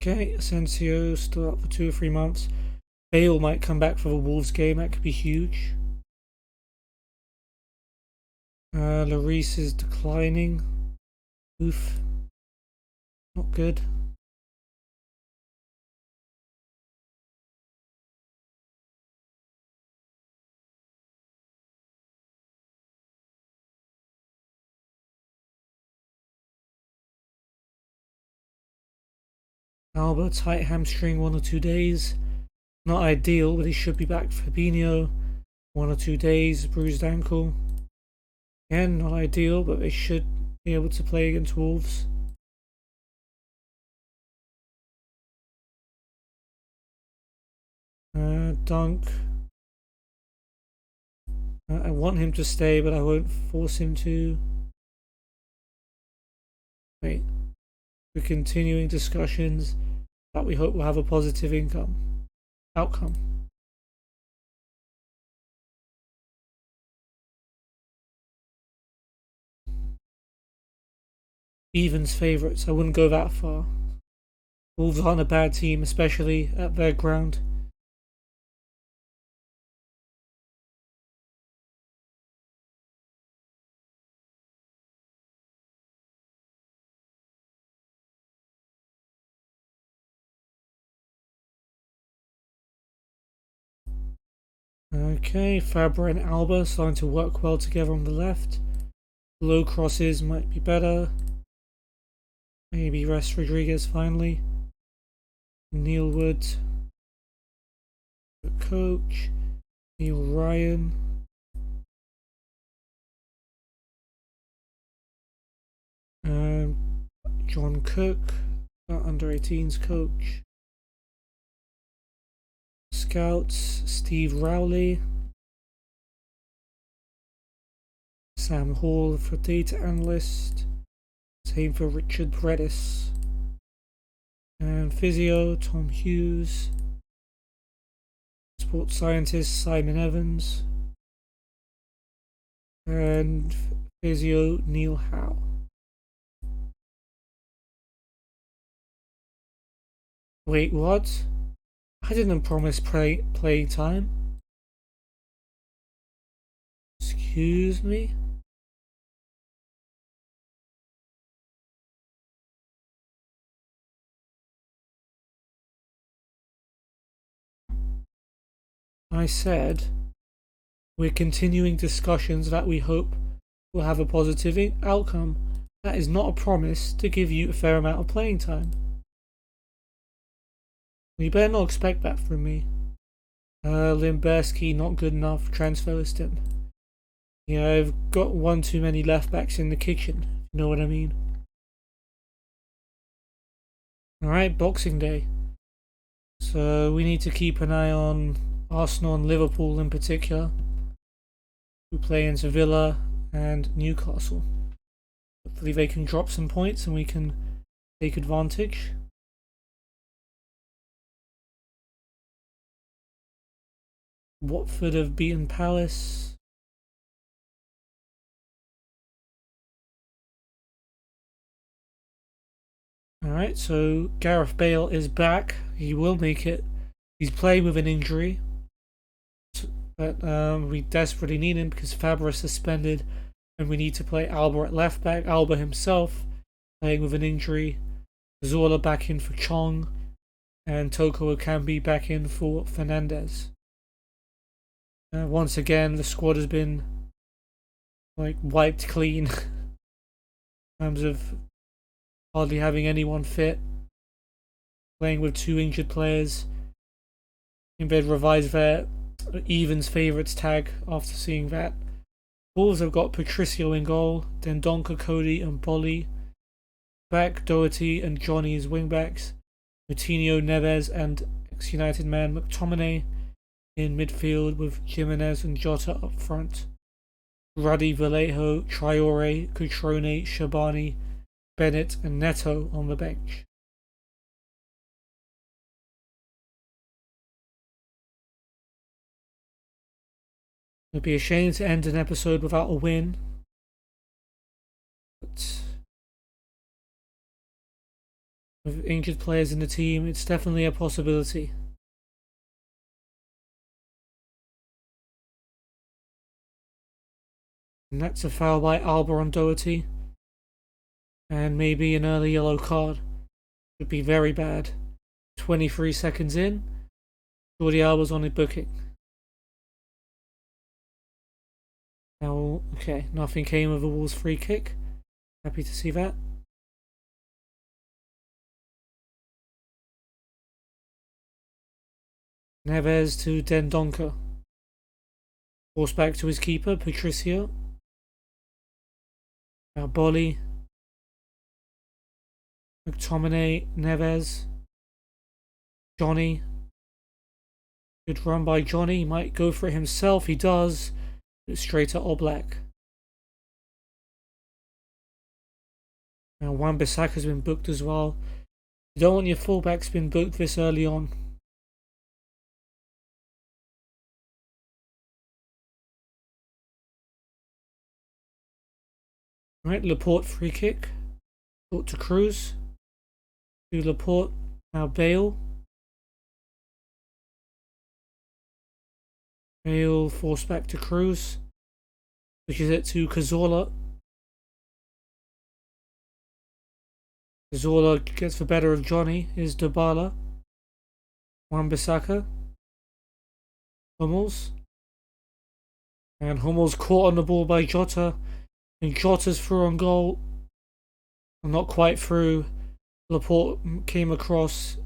Okay, Asensio still up for 2 or 3 months. Bale might come back for the Wolves game. That could be huge. Lloris is declining. Oof. Not good. Albert, tight hamstring, 1 or 2 days. Not ideal, but he should be back. Fabinho, 1 or 2 days, bruised ankle. Again, not ideal, but they should be able to play against Wolves. Dunk. I want him to stay, but I won't force him to. Wait. We're continuing discussions that we hope will have a positive outcome. Evans favourites. I wouldn't go that far. Wolves aren't a bad team, especially at their ground. Okay, Fabra and Alba starting to work well together on the left. Low crosses might be better. Maybe rest Rodriguez finally. Neil Wood, the coach. Neil Ryan. John Cook, under 18s coach. Scouts, Steve Rowley. Sam Hall for data analyst. Same for Richard Bredis. And physio, Tom Hughes. Sports scientist, Simon Evans. And physio, Neil Howe. Wait, what? I didn't promise playing time. Excuse me? I said we're continuing discussions that we hope will have a positive outcome. That is not a promise to give you a fair amount of playing time. You better not expect that from me. Limberski, not good enough. Transfer list him. Yeah, I've got one too many left backs in the kitchen. You know what I mean? Alright, Boxing Day. So we need to keep an eye on Arsenal and Liverpool in particular, who play into Villa and Newcastle. Hopefully they can drop some points and we can take advantage. Watford have beaten Palace. Alright, so Gareth Bale is back. He will make it. He's playing with an injury, but we desperately need him because Fabra is suspended and we need to play Alba at left back. Alba himself playing with an injury. Zola back in for Chong and Toko Akambi back in for Fernandez. Once again, the squad has been wiped clean in terms of hardly having anyone fit. Playing with 2 injured players. I think they'd revise their Evans favourites tag after seeing that. Wolves have got Patricio in goal, Dendonka, Cody and Bolly. Back Doherty and Johnny as wingbacks. Coutinho, Neves and ex-United man McTominay in midfield with Jimenez and Jota up front. Ruddy, Vallejo, Traore, Cutrone, Shabani, Bennett and Neto on the bench. It would be a shame to end an episode without a win, but with injured players in the team, it's definitely a possibility. And that's a foul by Alba on Doherty. And maybe an early yellow card. Would be very bad. 23 seconds in. Jordi Alba's on a booking. Now, okay, nothing came of a Wolves free kick. Happy to see that. Neves to Dendoncker. Force back to his keeper, Patricio. Now Bolly. McTominay, Neves. Johnny. Good run by Johnny. He might go for it himself. He does. Straight at Oblak. Now Wan-Bissaka's been booked as well. You don't want your fullbacks been booked this early on. Right, Laporte free kick. Thought to Cruz. To Laporte. Now Bale. Bale forced back to Cruz. Pushes it to Cazorla. Cazorla gets the better of Johnny. Is Dybala. Wan-Bissaka. Hummels. And Hummels caught on the ball by Jota. And Jota's through on goal. Not quite through. Laporte came across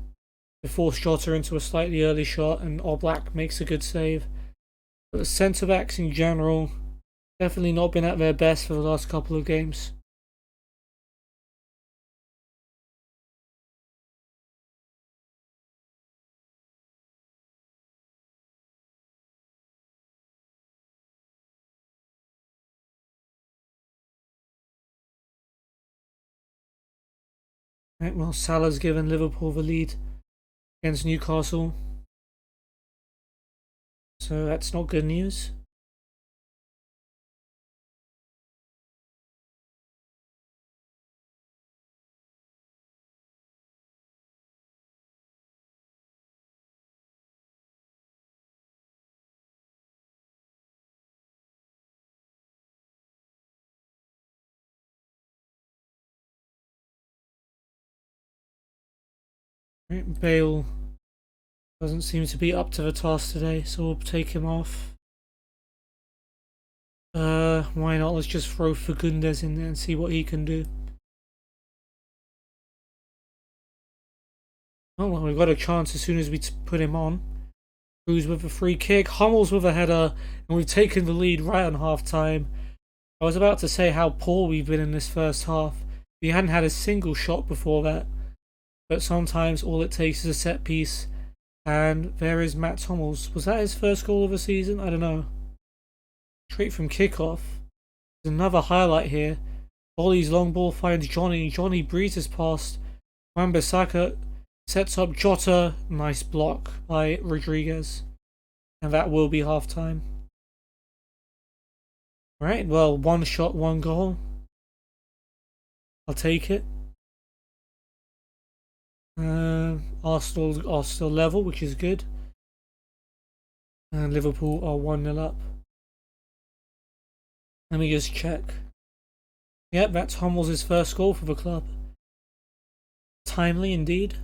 to force Jota into a slightly early shot, and Oblak makes a good save. But the centre backs in general definitely not been at their best for the last couple of games. Right, well, Salah's given Liverpool the lead against Newcastle, so that's not good news. Right, Bale doesn't seem to be up to the task today, so we'll take him off. Why not? Let's just throw Fagundes in there and see what he can do. Oh well, we've got a chance as soon as we put him on. Cruz with a free kick, Hummels with a header, and we've taken the lead right on half time. I was about to say how poor we've been in this first half. We hadn't had a single shot before that. But sometimes all it takes is a set piece. And there is Matt Hummels. Was that his first goal of the season? I don't know. Straight from kickoff. There's another highlight here. Bolly's long ball finds Johnny. Johnny breezes past. Wan-Bissaka sets up Jota. Nice block by Rodriguez. And that will be half time. Right, well, one shot, one goal. I'll take it. Arsenal are still level, which is good. And Liverpool are 1-0 up. Let me just check. Yep, that's Hummels' first goal for the club. Timely indeed.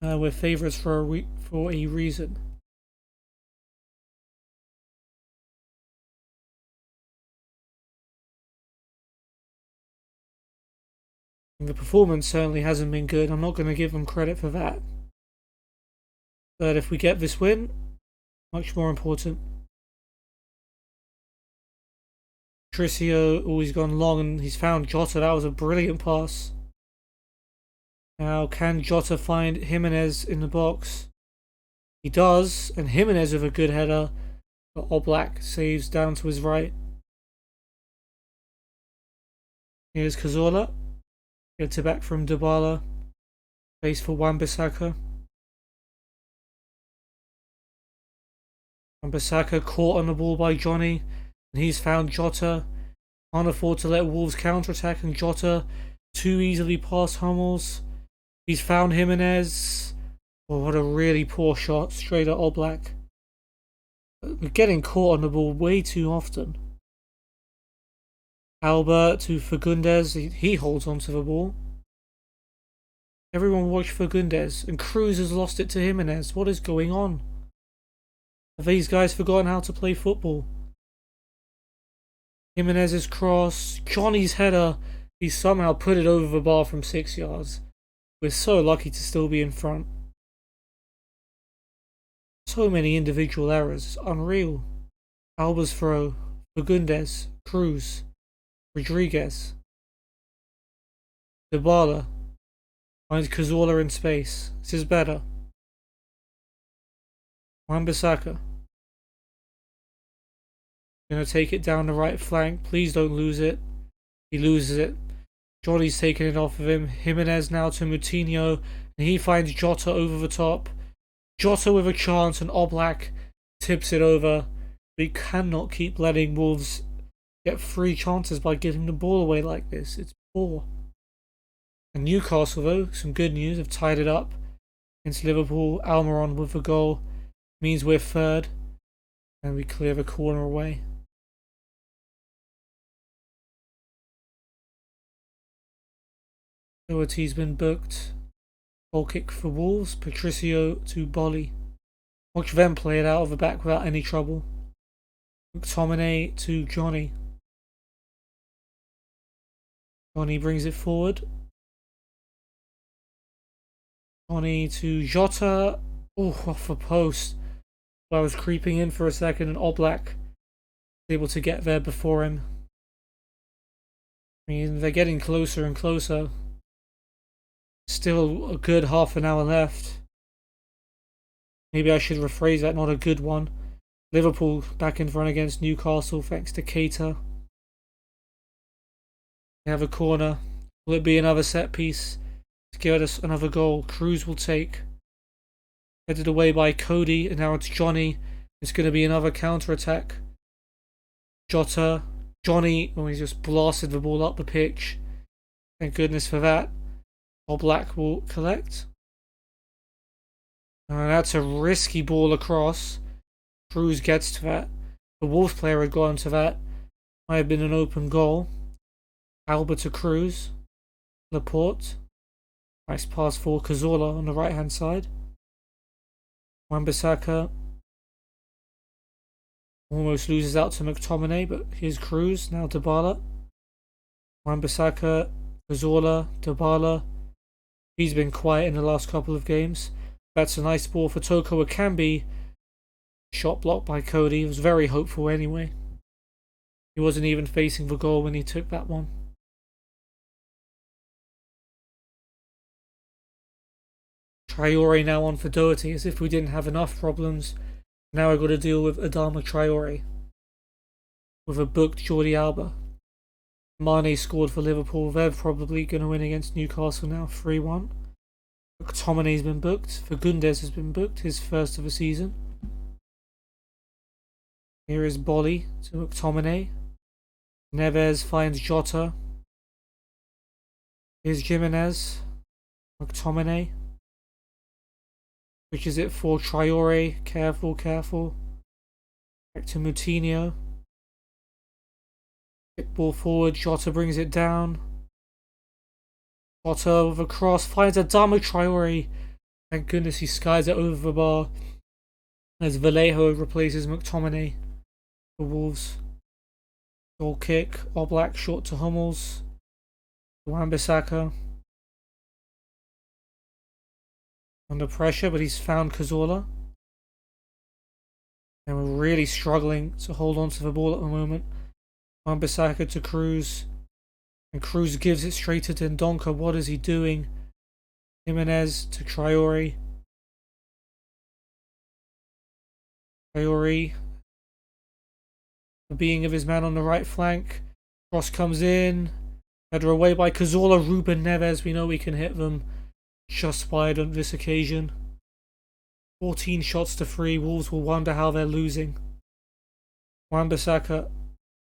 We're favourites for a reason. The performance certainly hasn't been good. I'm not going to give them credit for that. But if we get this win, much more important. Patricio always gone long and he's found Jota. That was a brilliant pass. Now, can Jota find Jimenez in the box? He does, and Jimenez with a good header. But Oblak saves down to his right. Here's Cazorla. Gets it back from Dybala. Base for Wan-Bissaka. Wan-Bissaka caught on the ball by Johnny. And he's found Jota. Can't afford to let Wolves counter-attack, and Jota too easily past Hummels. He's found Jimenez. Oh, what a really poor shot. Straight at Oblak. We're getting caught on the ball way too often. Alba to Fagundes. He holds onto the ball. Everyone watch Fagundes. And Cruz has lost it to Jimenez. What is going on? Have these guys forgotten how to play football? Jimenez's cross. Johnny's header. He somehow put it over the bar from 6 yards. We're so lucky to still be in front. So many individual errors. It's unreal. Alba's throw. Fagundes. Cruz. Rodriguez. Dybala. Finds Cazorla in space. This is better. Wan-Bissaka. Gonna take it down the right flank. Please don't lose it. He loses it. Johnny's taking it off of him. Jimenez now to Moutinho. And he finds Jota over the top. Jota with a chance and Oblak tips it over. We cannot keep letting Wolves get free chances by giving the ball away like this. It's poor. And Newcastle, though, some good news, have tied it up against Liverpool. Almiron with the goal. Means we're third. And we clear the corner away. Doherty's been booked. Goal kick for Wolves. Patricio to Bolly. Watch them play it out of the back without any trouble. McTominay to Johnny. Johnny brings it forward. Johnny to Jota. Oh, off the post. I was creeping in for a second and Oblak was able to get there before him. I mean, they're getting closer and closer. Still a good half an hour left. Maybe I should rephrase that, not a good one. Liverpool back in front against Newcastle thanks to Keita. They have a corner. Will it be another set piece to give us another goal? Cruz will take. Headed away by Cody, and now it's Johnny. It's going to be another counter-attack. Jota. Johnny, when he just blasted the ball up the pitch. Thank goodness for that. Oblak will collect. That's a risky ball across. Cruz gets to that. The Wolves player had gone to that. Might have been an open goal. Alba to Cruz. Laporte. Nice pass for Cazorla on the right hand side. Wan-Bissaka almost loses out to McTominay, but here's Cruz. Now Dybala. Wan-Bissaka, Cazorla, Dybala. He's been quiet in the last couple of games. That's a nice ball for Toko Ekambi. Shot blocked by Cody. He was very hopeful anyway. He wasn't even facing the goal when he took that one. Traore now on for Doherty, as if we didn't have enough problems. Now I've got to deal with Adama Traore. With a booked Jordi Alba. Mane scored for Liverpool. They're probably going to win against Newcastle now, 3-1. McTominay's been booked. Fagundes has been booked, his first of the season. Here is Bolly to McTominay. Neves finds Jota. Here's Jimenez. McTominay. Which is it for Traore. Careful, careful. Back to Moutinho. Kick ball forward. Jota brings it down. Jota with a cross. Finds Adama Traore. Thank goodness he skies it over the bar. As Vallejo replaces McTominay for Wolves. Goal kick. Oblak short to Hummels. Wan-Bissaka. Under pressure, but he's found Cazorla. And we're really struggling to hold on to the ball at the moment. Wan-Bissaka to Cruz. And Cruz gives it straight to Dendoncker. What is he doing? Jimenez to Traore. Traore. The being of his man on the right flank. Cross comes in. Header away by Cazorla. Ruben Neves. We know we can hit them. Just wide on this occasion. 14 shots to 3. Wolves will wonder how they're losing. Wan-Bissaka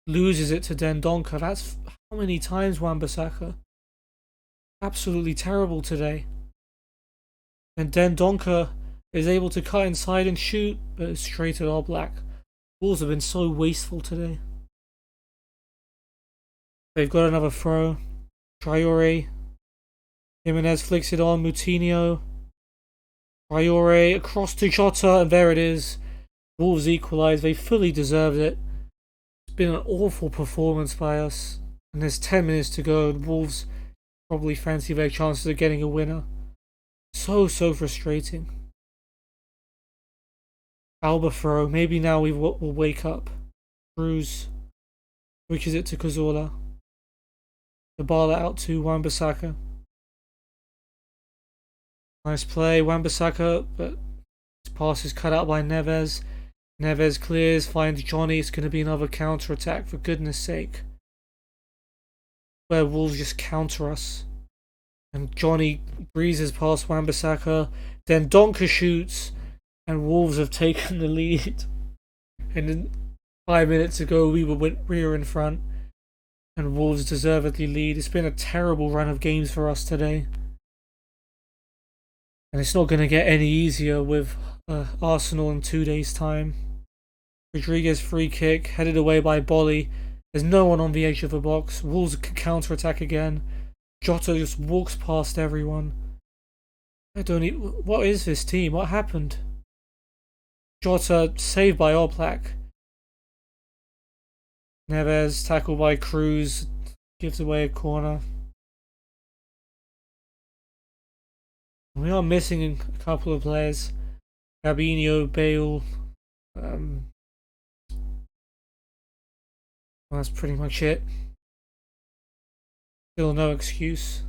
loses it to Dendoncker. That's how many times Wan-Bissaka? Absolutely terrible today. And Dendoncker is able to cut inside and shoot, but it's straight at Oblak. Wolves have been so wasteful today. They've got another throw. Traore. Jimenez flicks it on. Moutinho. Traore across to Jota, and there it is. Wolves equalise. They fully deserved it. It's been an awful performance by us. And there's 10 minutes to go, and Wolves probably fancy their chances of getting a winner. So frustrating. Alba throw. Maybe now we'll wake up. Cruz switches it to Cazorla. Dybala out to Wan-Bissaka. Nice play, Wan-Bissaka, but his pass is cut out by Neves. Neves clears, finds Johnny. It's going to be another counter attack, for goodness sake. Where Wolves just counter us. And Johnny breezes past Wan-Bissaka. Then Donker shoots, and Wolves have taken the lead. And then 5 minutes ago, we were in front, and Wolves deservedly lead. It's been a terrible run of games for us today. And it's not going to get any easier with Arsenal in 2 days' time. Rodriguez free kick, headed away by Bolly. There's no one on the edge of the box. Wolves can counter-attack again. Jota just walks past everyone. What is this team? What happened? Jota saved by Oblak. Neves tackled by Cruz. Gives away a corner. We are missing a couple of players. Fabinho, Bale. That's pretty much it. Still no excuse.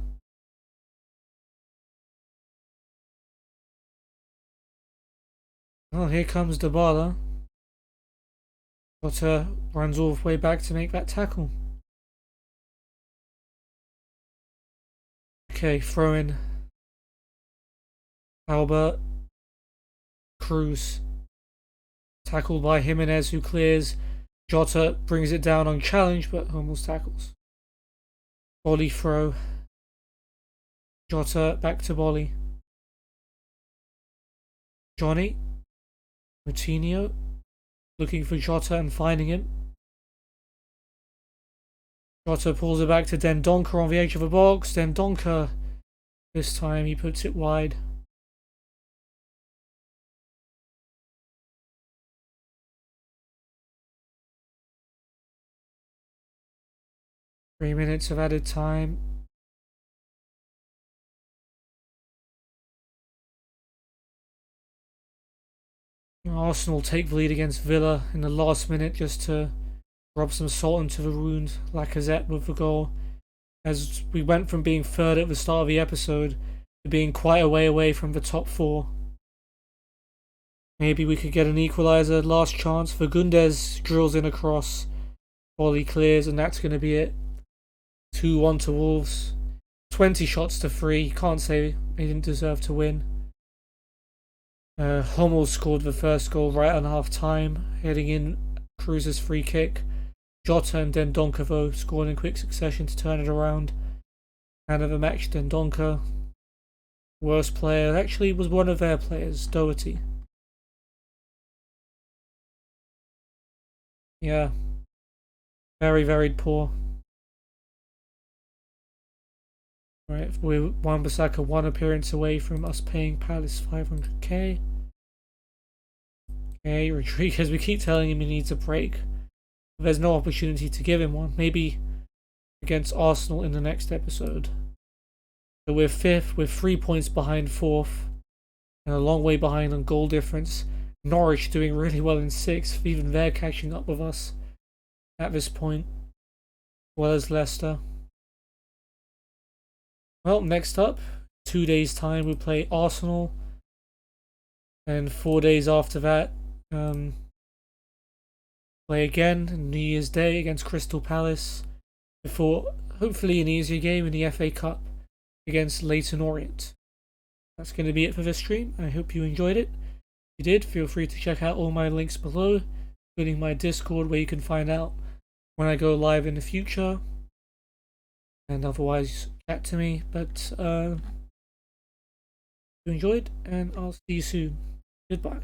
Well, here comes Dybala. Jota runs all the way back to make that tackle. Okay, throw in. Albert. Cruz. Tackled by Jimenez, who clears. Jota brings it down on challenge, but almost tackles. Bolly throw. Jota back to Bolly. Johnny. Moutinho. Looking for Jota and finding him. Jota pulls it back to Dendoncker on the edge of the box. Dendoncker, this time he puts it wide. Three minutes of added time. Arsenal take the lead against Villa in the last minute just to rub some salt into the wound. Lacazette with the goal. As we went from being third at the start of the episode to being quite a way away from the top four. Maybe we could get an equaliser. Last chance. Fagundes drills in a cross. Volley clears, and that's going to be it. 2-1 to Wolves. 20 shots to 3. Can't say they didn't deserve to win. Hummel scored the first goal right on half time, heading in Cruz's free kick. Jota and Dendoncker though scored in quick succession to turn it around. Man of the match, Dendoncker. Worst player actually was one of their players, Doherty. Yeah, very poor. Right, we're Wan-Bissaka one appearance away from us paying Palace 500k. Okay, Rodriguez, we keep telling him he needs a break. There's no opportunity to give him one. Maybe against Arsenal in the next episode. So we're 5th, we're 3 points behind 4th. And a long way behind on goal difference. Norwich doing really well in 6th, even they're catching up with us at this point. As well as Leicester. Well, next up, 2 days time we play Arsenal, and 4 days after that, play again on New Year's Day against Crystal Palace, before hopefully an easier game in the FA Cup against Leyton Orient. That's going to be it for this stream. I hope you enjoyed it. If you did, feel free to check out all my links below, including my Discord where you can find out when I go live in the future. And otherwise, chat to me. But you enjoyed, and I'll see you soon. Goodbye.